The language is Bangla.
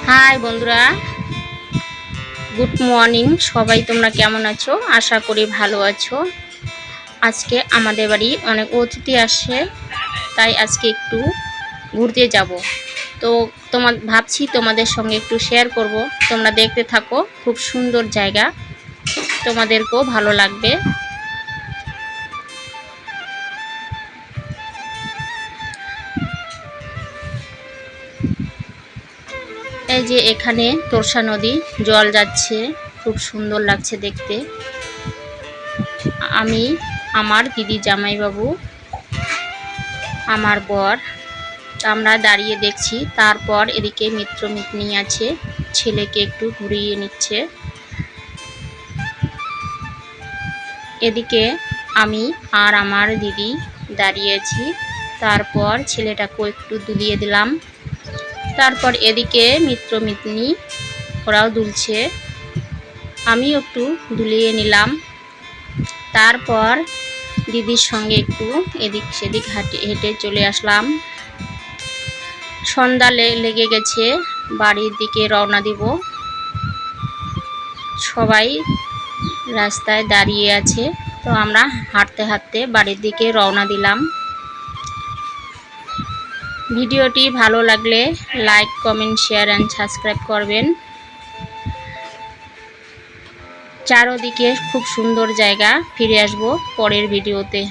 হাই বন্ধুরা, গুড মর্নিং। সবাই তোমরা কেমন আছো? আশা করি ভালো আছো। আজকে আমাদের বাড়ি অনেক অতিথি আসে, তাই আজকে একটু ঘুরতে যাব। তো ভাবছি তোমাদের সঙ্গে একটু শেয়ার করব। তোমরা দেখতে থাকো, খুব সুন্দর জায়গা, তোমাদেরকেও ভালো লাগবে। এই যে এখানে তোরসা নদী, জল যাচ্ছে, খুব সুন্দর লাগছে দেখতে। আমি, আমার দিদি, জামাইবাবু, আমার বর, আমরা দাঁড়িয়ে দেখছি। তারপর এদিকে মিত্র মিত্নি আছে, ছেলেকে একটু ঘুরিয়ে নিচ্ছে। এদিকে আমি আর আমার দিদি দাঁড়িয়েছি। তারপর ছেলেটাকেও একটু দুলিয়ে দিলাম। তারপর এদিকে মিত্র মিত্নি ওরাও দুলছে, আমিও একটু দুলিয়ে নিলাম। তারপর দিদির সঙ্গে একটু এদিক সেদিক হেঁটে চলে আসলাম। সন্ধ্যা লেগে গেছে, বাড়ির দিকে রওনা দিব। সবাই রাস্তায় দাঁড়িয়ে আছে, তো আমরা হাঁটতে হাঁটতে বাড়ির দিকে রওনা দিলাম। ভিডিওটি ভালো লাগলে like, comment, share and subscribe করবেন। চারদিকে খুব সুন্দর জায়গা। ফিরে আসবো পরের ভিডিওতে।